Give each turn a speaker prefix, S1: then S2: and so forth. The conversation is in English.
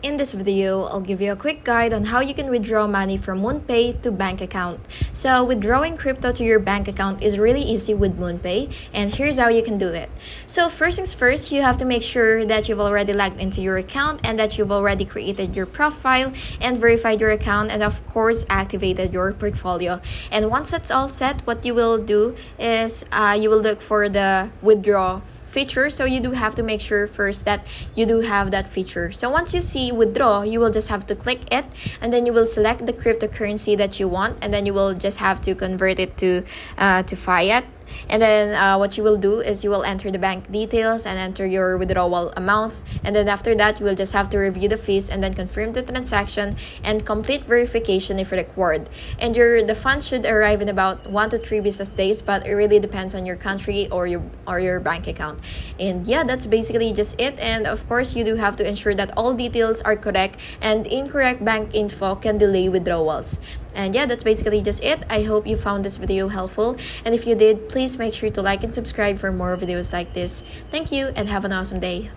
S1: In this video, I'll give you a quick guide on how you can withdraw money from MoonPay to bank account. So withdrawing crypto to your bank account is really easy with MoonPay, and here's how you can do it. So first things first, you have to make sure that you've already logged into your account and that you've already created your profile and verified your account, and of course activated your portfolio. And once that's all set, what you will do is you will look for the withdraw feature. So you do have to make sure first that you do have that feature. So once you see withdraw, you will just have to click it, and then you will select the cryptocurrency that you want, and then you will just have to convert it to fiat. And then what you will do is you will enter the bank details and enter your withdrawal amount, and then after that you will just have to review the fees and then confirm the transaction and complete verification if required. And the funds should arrive in about 1 to 3 business days, but it really depends on your country or your bank account. And yeah, that's basically just it. And of course you do have to ensure that all details are correct, and incorrect bank info can delay withdrawals. And yeah, that's basically just it. I hope you found this video helpful, and if you did, please make sure to like and subscribe for more videos like this. Thank you and have an awesome day.